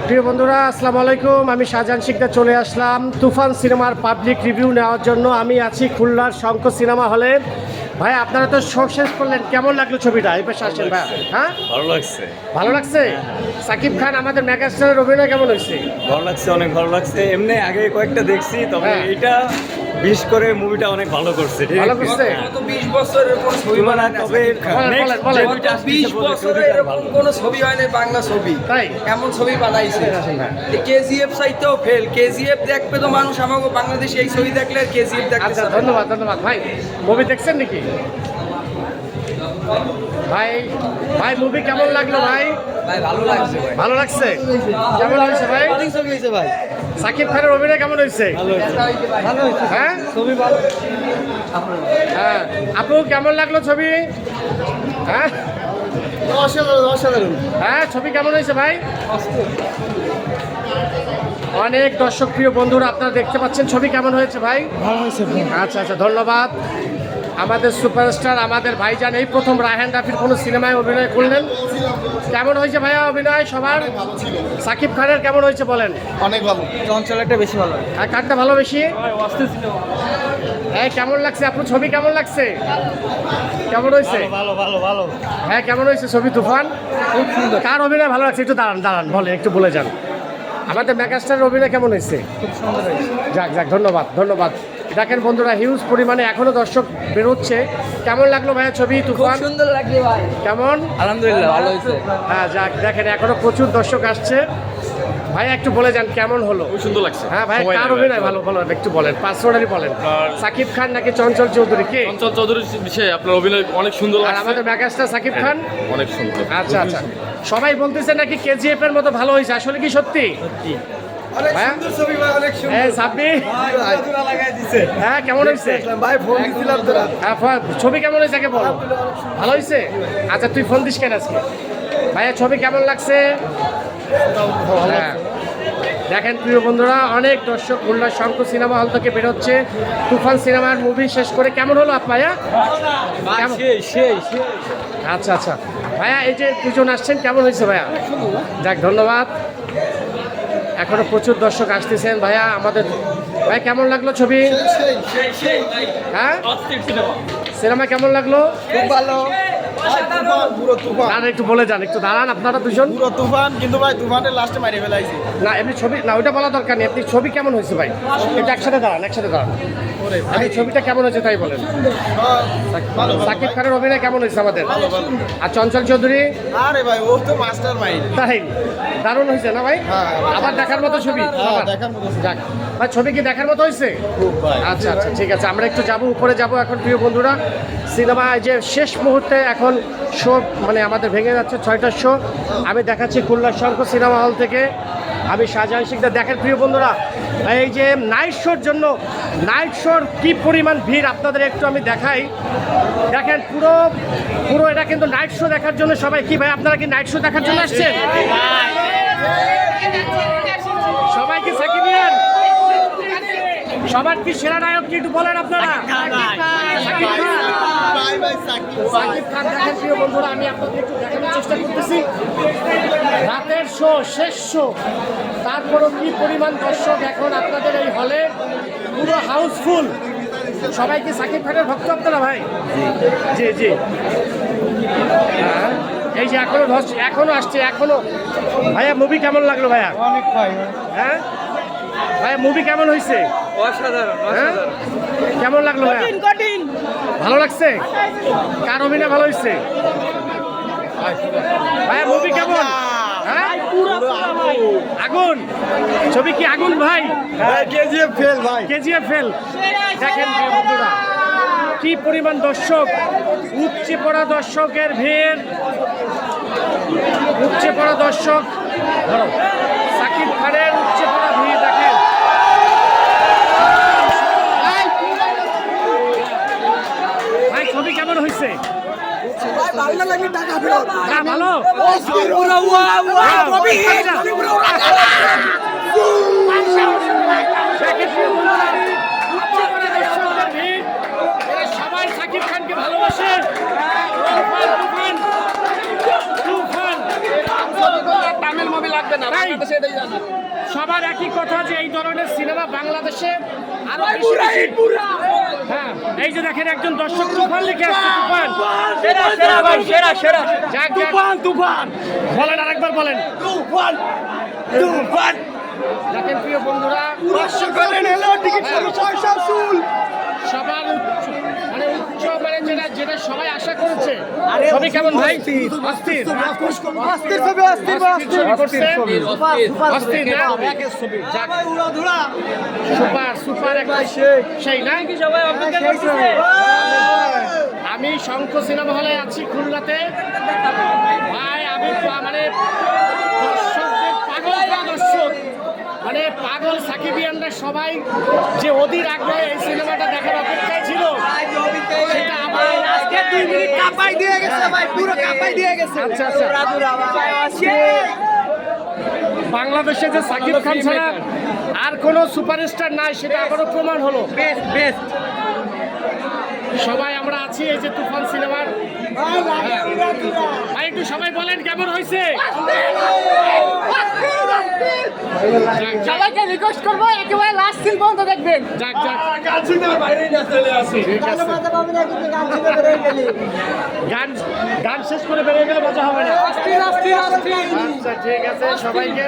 প্রিয় বন্ধুরা, আসসালামু আলাইকুম। আমি শাহজাহান শিকদার চলে আসলাম তুফান সিনেমার পাবলিক রিভিউ নেওয়ার জন্য। আমি আছি খুলনার শঙ্খ সিনেমা হলে। ভাই, আপনারা তো শো শেষ করলেন, কেমন লাগলো ছবিটা? এই পাশে আসেন ভাই। হ্যাঁ, ভালো লাগছে। ভালো লাগছে। সাকিব খান আমাদের মেগাস্টারের অভিনয় কেমন হয়েছে? ভালো লাগছে, অনেক ভালো লাগছে। এমনি আগে কয়েকটা দেখছি, তবে হ্যাঁ। এটা বিশেষ করে মুভিটা অনেক ভালো করছে। ঠিক ভালো আছে? করছে। গত 20 বছরের কোন ছবি তুলনা বানায় না তবে বলেন, next বলেন, বলেন। যে দুইটা আসছে 20 বলে বছরে দুইটা এরকম ভালো। কোন ছবি হয় না বাংলা ছবি। তাই? এমন ছবি বানাইছে। কেজিএফ চাইতেও ফেল। কেজিএফ দেখবে তো মানুষ, আমাকে বাংলাদেশে এই ছবি দেখলে আর কেজিএফ দেখতে আচ্ছা, চায় না। ধন্যবাদ ধন্যবাদ। ভাই, মুভি দেখছেন নাকি? ভাই ভাই, মুভি কেমন লাগলো ভাই? ভাই ভালো লাগছে ভাই। ভালো লাগছে। কেমন হয়েছে ভাই? অনেক ছবি হয়েছে ভাই। সাকিব খানের অভিনয় কেমন হয়েছে? ভালো হয়েছে। হ্যাঁ ছবি ভালো। হ্যাঁ, আপু কেমন লাগলো ছবি? হ্যাঁ অসাধারণ। হ্যাঁ, ছবি কেমন হয়েছে ভাই? অনেক দর্শক প্রিয় বন্ধুরা, আপনারা দেখতে পাচ্ছেন ছবি কেমন হয়েছে ভাই? ভালো হয়েছে। আচ্ছা আচ্ছা, ধন্যবাদ। আমাদের সুপারস্টার, আমাদের ভাইজান এই প্রথম রায়হান রাফির কোনো সিনেমায় অভিনয় করলেন। কেমন হয়েছে ভাইয়া অভিনয় সবার? সাকিব খানের কেমন হয়েছে বলেন? অনেক ভালো। চঞ্চলটা বেশি ভালো। আর কারটা ভালো বেশি? হ্যাঁ, কেমন লাগছে আপু? ছবি কেমন লাগছে? কেমন হয়েছে? ভালো ভালো ভালো। হ্যাঁ, কেমন হয়েছে ছবি তুফান? খুব সুন্দর। কার অভিনয় ভালো লাগছে? একটু দাঁড়ান দাঁড়ান, বলেন, একটু বলে যান। আমাদের মেগাস্টারের অভিনয় কেমন হয়েছে? খুব সুন্দর হয়েছে। যাক যাক, ধন্যবাদ ধন্যবাদ। দেখেন বন্ধুরা, হিউজ পরিমাণে এখনো দর্শক বেরোচ্ছে। কেমন লাগলো ভাইয়া ছবি খুব তুফান? সুন্দর লাগছে ভাই। কেমন? আলহামদুলিল্লাহ ভালো হয়েছে। হ্যাঁ, যাক, দেখেন এখনো প্রচুর দর্শক আসছে। ভাই একটু বলে যান কেমন হলো? খুব সুন্দর লাগছে। হ্যাঁ ভাই, সময় কার নেবে অভিনয় একটু। ভালো বলো, একটু বলেন, পার্সোনালি বলেন। আপনার- সাকিব খান নাকি চঞ্চল চৌধুরী, কে? চঞ্চল চৌধুরীর বিষয়ে আপনার অভিনয় অনেক সুন্দর আর লাগছে। আমাদের মেগাস্টার সাকিব খান? অনেক সুন্দর। আচ্ছা আচ্ছা, সবাই বলতেছে নাকি কেজিএফ এর মতো ভালো হয়েছে, আসলে কি সত্যি? অনেক হ্যাঁ? সুন্দর ছবি ভাই, অনেক সুন্দর। হ্যাঁ সাব্বি, লাগাই দিছে। হ্যাঁ কেমন হয়েছে? ভাই ফোন দিছিলাম তোরা। হ্যাঁ, ছবি কেমন হয়েছে আগে বলো। ভালো হয়েছে? আচ্ছা, তুই ফোন দিস কেন আজকে? ভাইয়া ছবি কেমন লাগছে? হ্যাঁ। দেখেন প্রিয় বন্ধুরা, অনেক দর্শক খুলনার শঙ্খ সিনেমা হল থেকে বেরোচ্ছে তুফান সিনেমার মুভি শেষ করে। কেমন হলো ভাইয়া? কেমন? আচ্ছা আচ্ছা ভাইয়া, এই যে দুজন আসছেন, কেমন হয়েছে ভাইয়া? যাক, ধন্যবাদ। এখনো প্রচুর দর্শক আসতেছেন। ভাইয়া আমাদের, ভাই কেমন লাগলো ছবি? হ্যাঁ, সিনেমা কেমন লাগলো? খুব ভালো। পুরো তুফান। আর একটু বলে যান, একটু দাঁড়ান আপনারা দুজন। পুরো তুফান, কিন্তু ভাই তুফানের লাস্টে মারিয়ে ফেলাইছে। না এমনি ছবি, না ওইটা বলা দরকার নেই, আপনি ছবি কেমন হয়েছে ভাই? এটা একসাথে দাঁড়ান, একসাথে দাঁড়ান। আপনি ছবিটা কেমন হয়েছে তাই বলেন। ভালো সাকিব খানের অভিনয় কেমন হয়েছে আমাদের? ভালো ভালো। আর চঞ্চল চৌধুরী? আরে ভাই, ও তো মাস্টার মাইন্ড। তাই দারুণ হয়েছে না ভাই? হ্যাঁ। আবার দেখার মতো ছবি। হ্যাঁ, আবার। দেখার মতো। যাক ভাই, ছবি কি দেখার মতো হয়েছে? খুব ভাই। আচ্ছা আচ্ছা, ঠিক আছে, আমরা একটু যাব, উপরে যাব এখন। প্রিয় বন্ধুরা, সিনেমা যে শেষ মুহূর্তে এখন শো, মানে আমাদের ভেঙে যাচ্ছে 6টার শো। আমি দেখাচ্ছি খুলনার শঙ্খ সিনেমা হল থেকে। আমি শাহজাহান শিকদার। দেখেন প্রিয় বন্ধুরা, এই যে নাইট শোর জন্য, নাইট শোর কি পরিমাণ ভিড় আপনাদের একটু আমি দেখাই। দেখেন পুরো পুরো এটা কিন্তু নাইট শো দেখার জন্য সবাই। কি ভাই, আপনারা কি নাইট শো দেখার জন্য আসছেন? সবাই কি সাকিবিয়ান? সবার কি সেরা নায়ক কি একটু বলেন আপনারা? সাকিব খান। সাকিব খান। দেখেন প্রিয় বন্ধুরা, আমি আপনাদের একটু দেখানোর চেষ্টা করতেছি। রাতের শো, শেষ শো, তারপরও কি পরিমাণ দর্শক এখন আপনাদের এই হলে, পুরো হাউসফুল। সবাই কি সাকিব খানের ভক্ত আপনারা ভাই? জি জি। হ্যাঁ, এই যে এখনো আসছে এখনো। ভাইয়া মুভি কেমন লাগলো ভাইয়া? অনেক ভাই। হ্যাঁ ভাইয়া, মুভি কেমন হয়েছে? অসাধারণ। হ্যাঁ, কেমন লাগলো ভাইয়া? ভালো লাগছে? কার অভিনয় ভালো হয়েছে? ভাইয়া মুভি কেমন? হ্যাঁ, আগুন। ছবি কি আগুন ভাই? কেজিএফ ফেল ভাই। কেজিএফ ফেল। দেখেন প্রিয় বন্ধুরা, কি পরিমাণ দর্শক, উপচে পড়া দর্শকের ভিড়, উপচে পড়া দর্শক। ধরো, সাকিব খানের উপচে পড়া ভিড় দেখেন। ভাই ছবি কেমন হয়েছে? না ভালো। সবাই সাকিব খানকে ভালোবাসে। তুফান, তুফান, তুফান। তামিল মুভি লাগবে। জানে না, তাই? বাংলাদেশে এটাই জানে। সবার একই কথা যে এই ধরনের সিনেমা বাংলাদেশে আরো বেশি হ্যাঁ এই যে দেখেন একজন দর্শক তুফান লিখে আসছে তুফান যাক, যাক। বলেন আরেকবার বলেন দেখেন প্রিয় বন্ধুরা সবার মানে উচ্চ মানে যেটা সবাই আশা করেছে ছবি কেমন ভাই অস্থির ছবি করছে অস্থির না যাক। সুপার একটা সেই না আমি শঙ্খ সিনেমা হলে আছি খুলনাতে ভাই আমি মানে দর্শকদের পাগল দর্শক মানে পাগল সাকিবিয়ানরা সবাই যে অধীর আগ্রহে এই সিনেমাটা দেখার অপেক্ষায় ছিল সেটা আমার আজকে 2 মিনিট কাপাই দিয়ে গেছে ভাই পুরো কাপাই দিয়ে গেছে আচ্ছা বাংলাদেশে যে সাকিব খান ছাড়া আর কোনো সুপারস্টার নাই সেটা আবারও প্রমাণ হলো বেস্ট সবাই আমরা আছি এই যে তুফান সিনেমার ভাই একটু সবাই বলেন কেমন হয়েছে সবাইকে রিকোয়েস্ট করবো একেবারে লাস্ট সিন পর্যন্ত দেখবেন। যাক গান শেষ করে বেরিয়ে গেলে মজা হবে না আচ্ছা ঠিক আছে সবাইকে